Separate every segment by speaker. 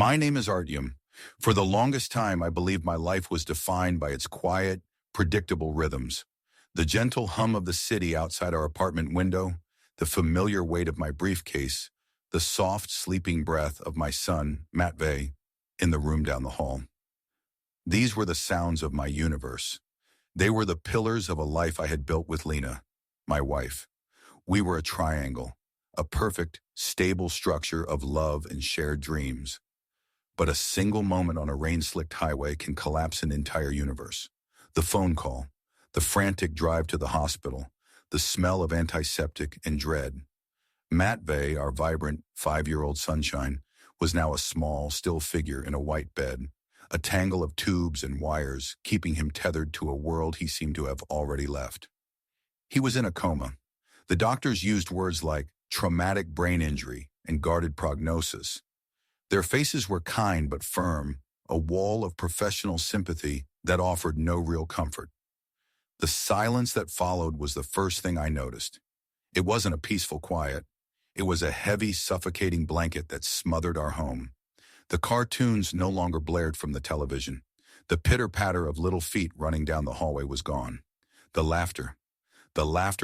Speaker 1: My name is Artyom. For the longest time, I believed my life was defined by its quiet, predictable rhythms. The gentle hum of the city outside our apartment window, the familiar weight of my briefcase, the soft, sleeping breath of my son, Matvey, in the room down the hall. These were the sounds of my universe. They were the pillars of a life I had built with Lena, my wife. We were a triangle, a perfect, stable structure of love and shared dreams. But a single moment on a rain-slicked highway can collapse an entire universe. The phone call, the frantic drive to the hospital, the smell of antiseptic and dread. Matvey, our vibrant 5-year-old sunshine, was now a small, still figure in a white bed, a tangle of tubes and wires keeping him tethered to a world he seemed to have already left. He was in a coma. The doctors used words like traumatic brain injury and guarded prognosis. Their faces were kind but firm, a wall of professional sympathy that offered no real comfort. The silence that followed was the first thing I noticed. It wasn't a peaceful quiet. It was a heavy, suffocating blanket that smothered our home. The cartoons no longer blared from the television. The pitter-patter of little feet running down the hallway was gone. The laughter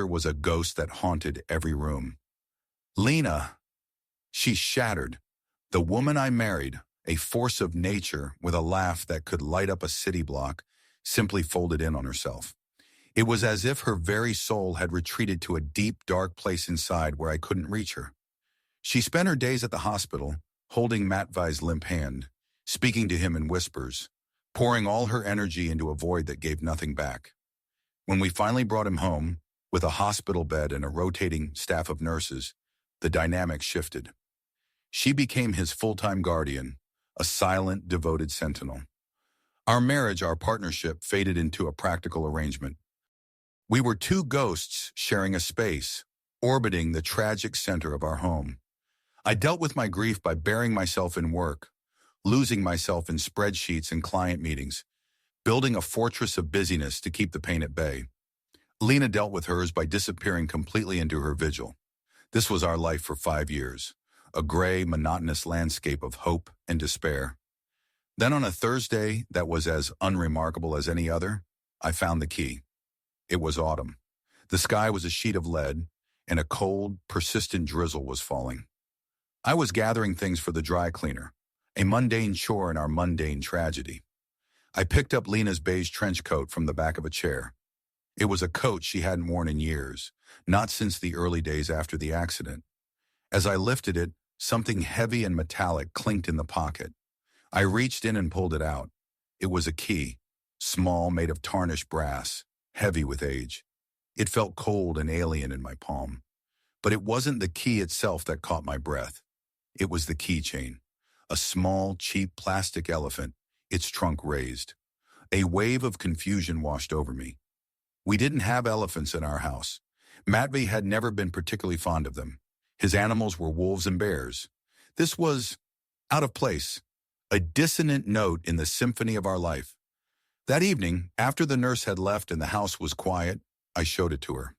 Speaker 1: was a ghost that haunted every room. Lena, she shattered. The woman I married, a force of nature with a laugh that could light up a city block, simply folded in on herself. It was as if her very soul had retreated to a deep, dark place inside where I couldn't reach her. She spent her days at the hospital, holding Matvey's limp hand, speaking to him in whispers, pouring all her energy into a void that gave nothing back. When we finally brought him home, with a hospital bed and a rotating staff of nurses, the dynamic shifted. She became his full-time guardian, a silent, devoted sentinel. Our marriage, our partnership, faded into a practical arrangement. We were two ghosts sharing a space, orbiting the tragic center of our home. I dealt with my grief by burying myself in work, losing myself in spreadsheets and client meetings, building a fortress of busyness to keep the pain at bay. Lena dealt with hers by disappearing completely into her vigil. This was our life for 5 years, a gray, monotonous landscape of hope and despair. Then on a Thursday that was as unremarkable as any other, I found the key. It was autumn. The sky was a sheet of lead, and a cold, persistent drizzle was falling. I was gathering things for the dry cleaner, a mundane chore in our mundane tragedy. I picked up Lena's beige trench coat from the back of a chair. It was a coat she hadn't worn in years, not since the early days after the accident. As I lifted it, something heavy and metallic clinked in the pocket. I reached in and pulled it out. It was a key, small, made of tarnished brass, heavy with age. It felt cold and alien in my palm. But it wasn't the key itself that caught my breath. It was the keychain, a small, cheap plastic elephant, its trunk raised. A wave of confusion washed over me. We didn't have elephants in our house. Matvey had never been particularly fond of them. His animals were wolves and bears. This was out of place, a dissonant note in the symphony of our life. That evening, after the nurse had left and the house was quiet, I showed it to her.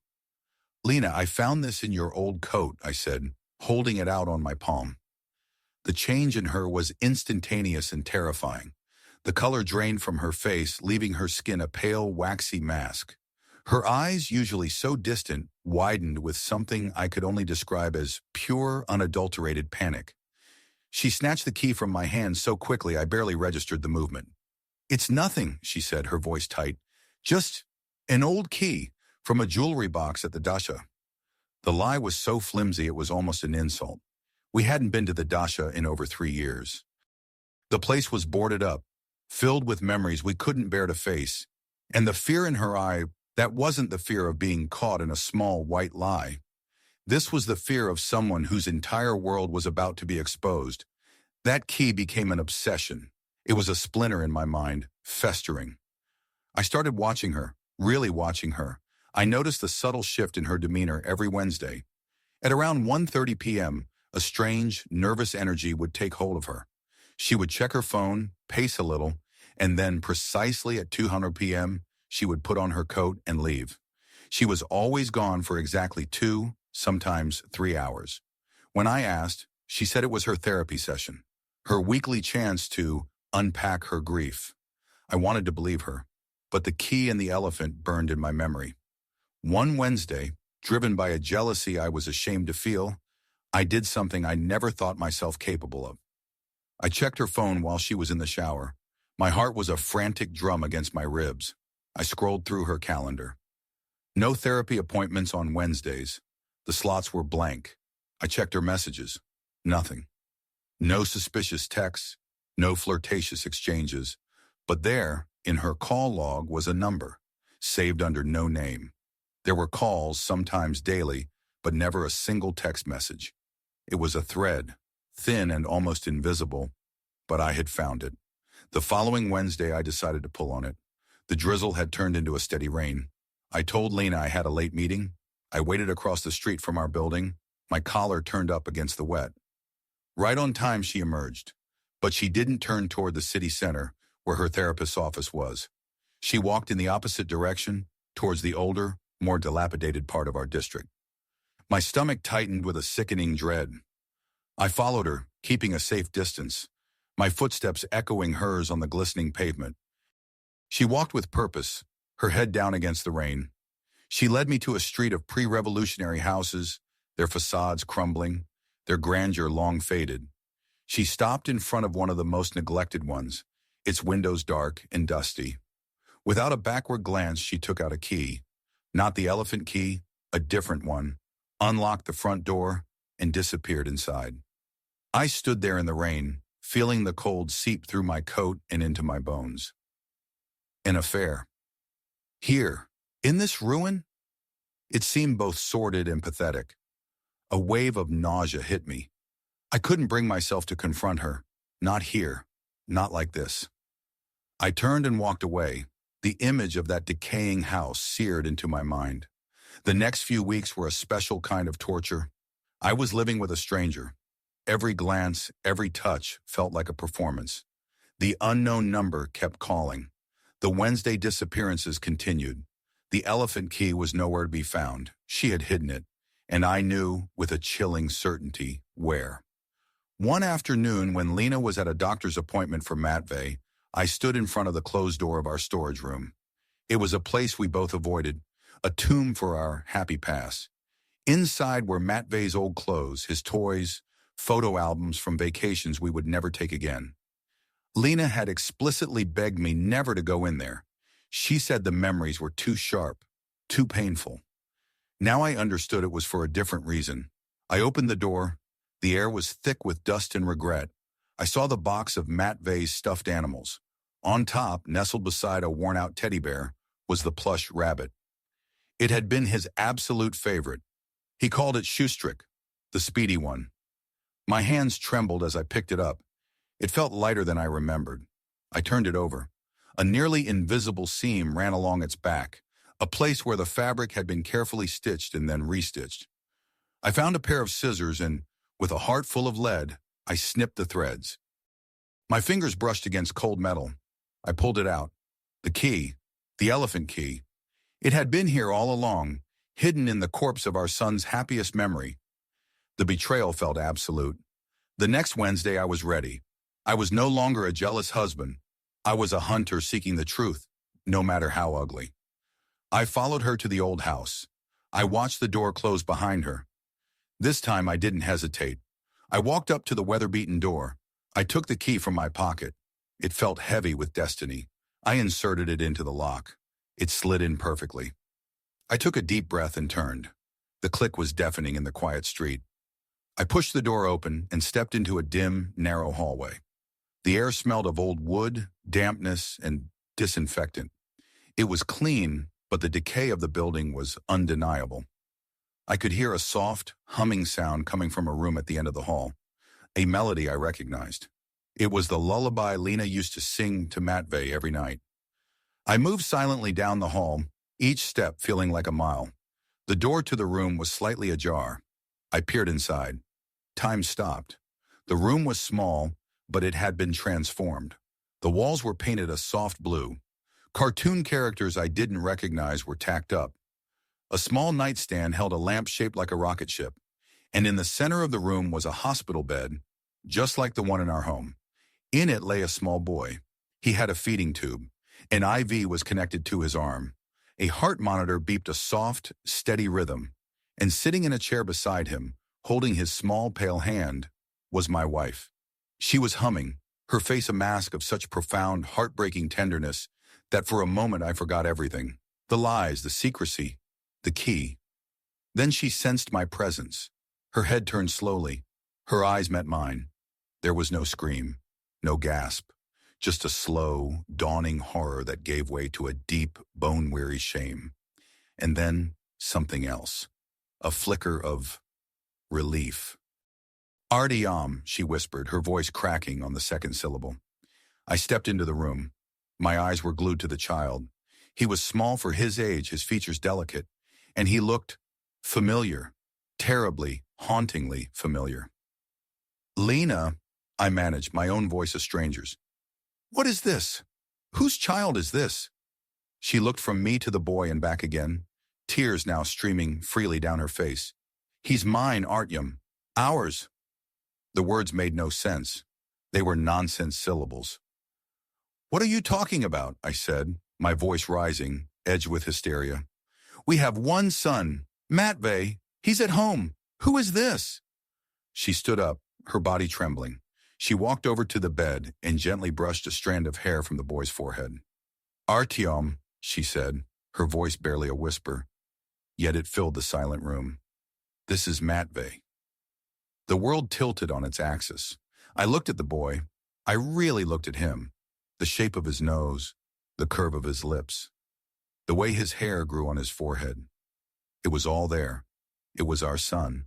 Speaker 1: "Lena, I found this in your old coat," I said, holding it out on my palm. The change in her was instantaneous and terrifying. The color drained from her face, leaving her skin a pale, waxy mask. Her eyes, usually so distant, widened with something I could only describe as pure, unadulterated panic. She snatched the key from my hand so quickly I barely registered the movement. "It's nothing," she said, her voice tight. "Just an old key from a jewelry box at the Dasha." The lie was so flimsy it was almost an insult. We hadn't been to the Dasha in over 3 years. The place was boarded up, filled with memories we couldn't bear to face, and the fear in her eye, that wasn't the fear of being caught in a small white lie. This was the fear of someone whose entire world was about to be exposed. That key became an obsession. It was a splinter in my mind, festering. I started watching her, really watching her. I noticed the subtle shift in her demeanor every Wednesday. At around 1:30 p.m., a strange, nervous energy would take hold of her. She would check her phone, pace a little, and then precisely at 2:00 p.m., she would put on her coat and leave. She was always gone for exactly 2, sometimes 3 hours. When I asked, she said it was her therapy session. her weekly chance to unpack her grief. I wanted to believe her, but the key and the elephant burned in my memory. One Wednesday, driven by a jealousy I was ashamed to feel, I did something I never thought myself capable of. I checked her phone while she was in the shower. My heart was a frantic drum against my ribs. I scrolled through her calendar. No therapy appointments on Wednesdays. The slots were blank. I checked her messages. Nothing. No suspicious texts, no flirtatious exchanges. But there, in her call log, was a number, saved under no name. There were calls, sometimes daily, but never a single text message. It was a thread, thin and almost invisible, but I had found it. The following Wednesday, I decided to pull on it. The drizzle had turned into a steady rain. I told Lena I had a late meeting. I waited across the street from our building, my collar turned up against the wet. Right on time, she emerged, but she didn't turn toward the city center, where her therapist's office was. She walked in the opposite direction, towards the older, more dilapidated part of our district. My stomach tightened with a sickening dread. I followed her, keeping a safe distance, my footsteps echoing hers on the glistening pavement. She walked with purpose, her head down against the rain. She led me to a street of pre-revolutionary houses, their facades crumbling, their grandeur long faded. She stopped in front of one of the most neglected ones, its windows dark and dusty. Without a backward glance, she took out a key, not the elephant key, a different one, unlocked the front door, and disappeared inside. I stood there in the rain, feeling the cold seep through my coat and into my bones. An affair. Here, in this ruin? It seemed both sordid and pathetic. A wave of nausea hit me. I couldn't bring myself to confront her. Not here. Not like this. I turned and walked away, the image of that decaying house seared into my mind. The next few weeks were a special kind of torture. I was living with a stranger. Every glance, every touch felt like a performance. The unknown number kept calling. The Wednesday disappearances continued. The elephant key was nowhere to be found. She had hidden it, and I knew, with a chilling certainty, where. One afternoon, when Lena was at a doctor's appointment for Matvey, I stood in front of the closed door of our storage room. It was a place we both avoided, a tomb for our happy past. Inside were Matvey's old clothes, his toys, photo albums from vacations we would never take again. Lena had explicitly begged me never to go in there. She said the memories were too sharp, too painful. Now I understood it was for a different reason. I opened the door. The air was thick with dust and regret. I saw the box of Matvey's stuffed animals. On top, nestled beside a worn-out teddy bear, was the plush rabbit. It had been his absolute favorite. He called it Shoestrick, the speedy one. My hands trembled as I picked it up. It felt lighter than I remembered. I turned it over. A nearly invisible seam ran along its back, a place where the fabric had been carefully stitched and then restitched. I found a pair of scissors and, with a heart full of lead, I snipped the threads. My fingers brushed against cold metal. I pulled it out. The key, the elephant key. It had been here all along, hidden in the corpse of our son's happiest memory. The betrayal felt absolute. The next Wednesday I was ready. I was no longer a jealous husband. I was a hunter seeking the truth, no matter how ugly. I followed her to the old house. I watched the door close behind her. This time I didn't hesitate. I walked up to the weather-beaten door. I took the key from my pocket. It felt heavy with destiny. I inserted it into the lock. It slid in perfectly. I took a deep breath and turned. The click was deafening in the quiet street. I pushed the door open and stepped into a dim, narrow hallway. The air smelled of old wood, dampness, and disinfectant. It was clean, but the decay of the building was undeniable. I could hear a soft, humming sound coming from a room at the end of the hall, a melody I recognized. It was the lullaby Lena used to sing to Matvey every night. I moved silently down the hall, each step feeling like a mile. The door to the room was slightly ajar. I peered inside. Time stopped. The room was small, but it had been transformed. The walls were painted a soft blue. Cartoon characters I didn't recognize were tacked up. A small nightstand held a lamp shaped like a rocket ship, and in the center of the room was a hospital bed, just like the one in our home. In it lay a small boy. He had a feeding tube. An IV was connected to his arm. A heart monitor beeped a soft, steady rhythm. And sitting in a chair beside him, holding his small, pale hand, was my wife. She was humming, her face a mask of such profound, heartbreaking tenderness that for a moment I forgot everything. The lies, the secrecy, the key. Then she sensed my presence. Her head turned slowly. Her eyes met mine. There was no scream, no gasp, just a slow, dawning horror that gave way to a deep, bone-weary shame. And then something else. A flicker of relief. Artyom, she whispered, her voice cracking on the second syllable. I stepped into the room. My eyes were glued to the child. He was small for his age, his features delicate, and he looked familiar, terribly, hauntingly familiar. Lena, I managed, my own voice a stranger's. What is this? Whose child is this? She looked from me to the boy and back again, tears now streaming freely down her face. He's mine, Artyom. Ours. The words made no sense. They were nonsense syllables. What are you talking about? I said, my voice rising, edged with hysteria. We have one son, Matvey. He's at home. Who is this? She stood up, her body trembling. She walked over to the bed and gently brushed a strand of hair from the boy's forehead. Artyom, she said, her voice barely a whisper, yet it filled the silent room. This is Matvey. The world tilted on its axis. I looked at the boy. I really looked at him. The shape of his nose, the curve of his lips, the way his hair grew on his forehead. It was all there. It was our son.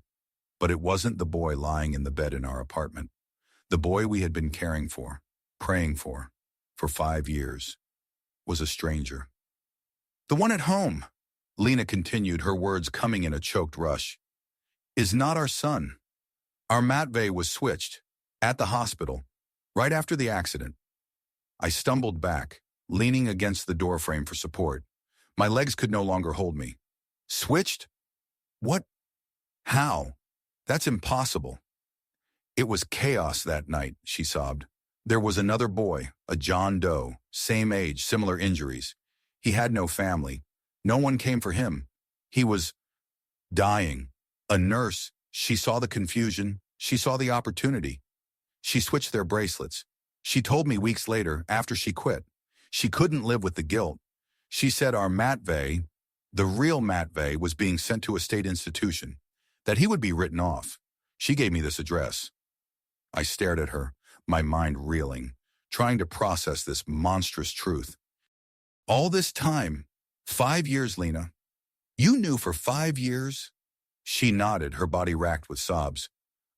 Speaker 1: But it wasn't the boy lying in the bed in our apartment. The boy we had been caring for, praying for 5 years, was a stranger. The one at home, Lena continued, her words coming in a choked rush, is not our son. Our Matvey was switched, at the hospital, right after the accident. I stumbled back, leaning against the doorframe for support. My legs could no longer hold me. Switched? What? How? That's impossible. It was chaos that night, she sobbed. There was another boy, a John Doe, same age, similar injuries. He had no family. No one came for him. He was dying. A nurse, she saw the confusion. She saw the opportunity. She switched their bracelets. She told me weeks later, after she quit, she couldn't live with the guilt. She said our Matvey, the real Matvey, was being sent to a state institution, that he would be written off. She gave me this address. I stared at her, my mind reeling, trying to process this monstrous truth. All this time, 5 years, Lena. You knew for 5 years? She nodded, her body racked with sobs.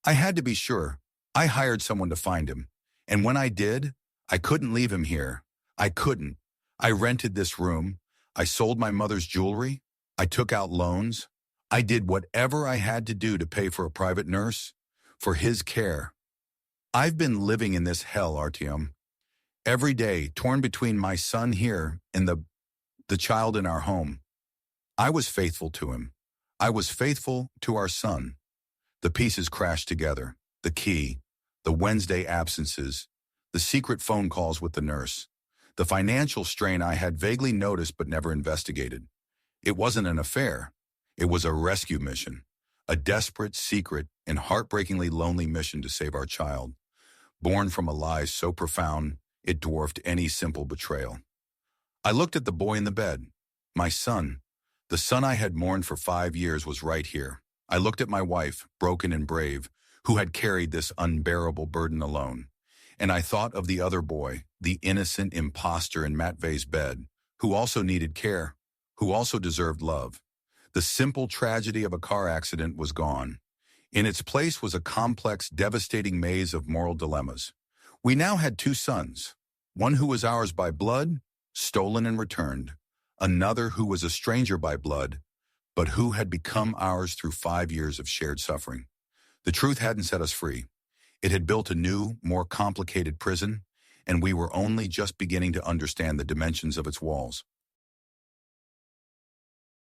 Speaker 1: I had to be sure. I hired someone to find him. And when I did, I couldn't leave him here. I couldn't. I rented this room. I sold my mother's jewelry. I took out loans. I did whatever I had to do to pay for a private nurse, for his care. I've been living in this hell, Artyom. Every day, torn between my son here and the child in our home. I was faithful to him. I was faithful to our son. The pieces crashed together. The key, the Wednesday absences, the secret phone calls with the nurse, the financial strain I had vaguely noticed but never investigated. It wasn't an affair. It was a rescue mission, a desperate, secret, and heartbreakingly lonely mission to save our child, born from a lie so profound it dwarfed any simple betrayal. I looked at the boy in the bed. My son, the son I had mourned for 5 years, was right here. I looked at my wife, broken and brave, who had carried this unbearable burden alone. And I thought of the other boy, the innocent imposter in Matvey's bed, who also needed care, who also deserved love. The simple tragedy of a car accident was gone. In its place was a complex, devastating maze of moral dilemmas. We now had 2 sons, one who was ours by blood, stolen and returned, another who was a stranger by blood, but who had become ours through 5 years of shared suffering. The truth hadn't set us free. It had built a new, more complicated prison, and we were only just beginning to understand the dimensions of its walls.